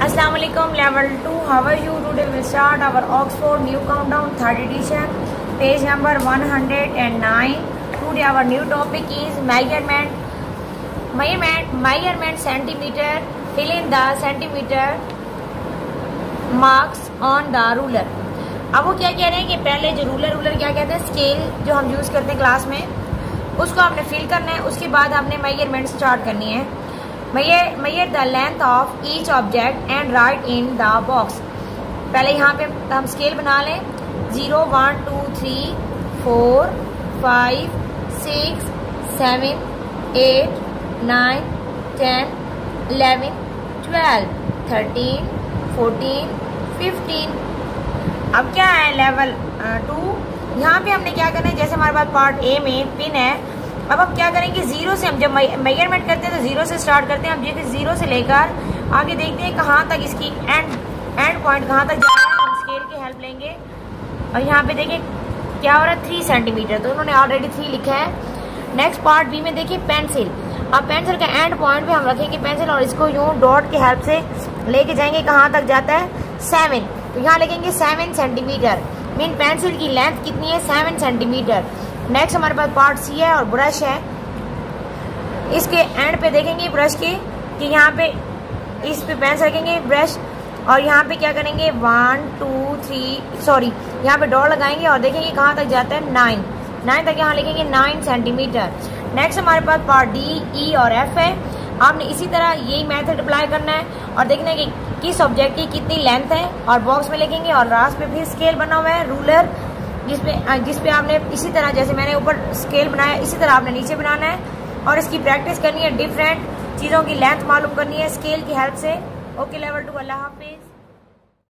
Assalamu alaikum, level 2. How are you? Today we start our Oxford New Countdown 3rd edition, page number 109. Today our new topic is measurement centimeter. Fill in the centimeter marks on the ruler. अब वो क्या कह रहे हैं कि पहले जो ruler क्या कहते हैं, स्केल जो हम यूज़ करते हैं क्लास में, उसको आपने फिल करना है। उसके बाद आपने मेजरमेंट स्टार्ट करनी है। measure the length of each object and write in the box. पहले यहाँ पे हम स्केल बना लें। 0 1 2 3 4 5 6 7 8 9 10 11 12 13 14 15। अब क्या है लेवल 2। यहाँ पे हमने क्या करना है, जैसे हमारे पास पार्ट ए में पिन है। अब हम क्या करेंगे, जीरो से हम जब मेजरमेंट करते हैं तो जीरो से स्टार्ट करते हैं। हम जैसे जीरो से लेकर आगे देखते हैं कहाँ तक इसकी एंड पॉइंट कहाँ तक जा रहा है। हम स्केल की हेल्प लेंगे और यहाँ पे देखिए क्या हो रहा है, 3 सेंटीमीटर। तो उन्होंने ऑलरेडी 3 लिखा है। नेक्स्ट पार्ट बी में देखिए पेंसिल। अब पेंसिल का एंड पॉइंट पे हम रखेंगे पेंसिल और इसको यूँ डॉट की हेल्प से लेके जाएंगे। कहाँ तक जाता है, 7। तो यहाँ लिखेंगे 7 सेंटीमीटर। मीन पेंसिल की लेंथ कितनी है, 7 सेंटीमीटर। नेक्स्ट हमारे पास पार्ट सी है और ब्रश है। इसके एंड पे देखेंगे ब्रश के कि यहाँ पे इस पे पेंसिल रखेंगे ब्रश और यहाँ पे क्या करेंगे 1 2 3 यहाँ पे डॉट लगाएंगे और देखेंगे कहाँ तक जाता है, 9 तक। यहाँ लिखेंगे 9 सेंटीमीटर। नेक्स्ट हमारे पास पार्ट डी, ई और एफ है। आपने इसी तरह यही मेथड अप्लाई करना है और देखना है कि किस ऑब्जेक्ट की कितनी लेंथ है और बॉक्स में लिखेंगे। और लास्ट में फिर स्केल बना हुआ है रूलर, जिसपे आपने इसी तरह जैसे मैंने ऊपर स्केल बनाया इसी तरह आपने नीचे बनाना है और इसकी प्रैक्टिस करनी है। डिफरेंट चीज़ों की लेंथ मालूम करनी है स्केल की हेल्प से। ओके लेवल 2, अल्लाह हाफिज़।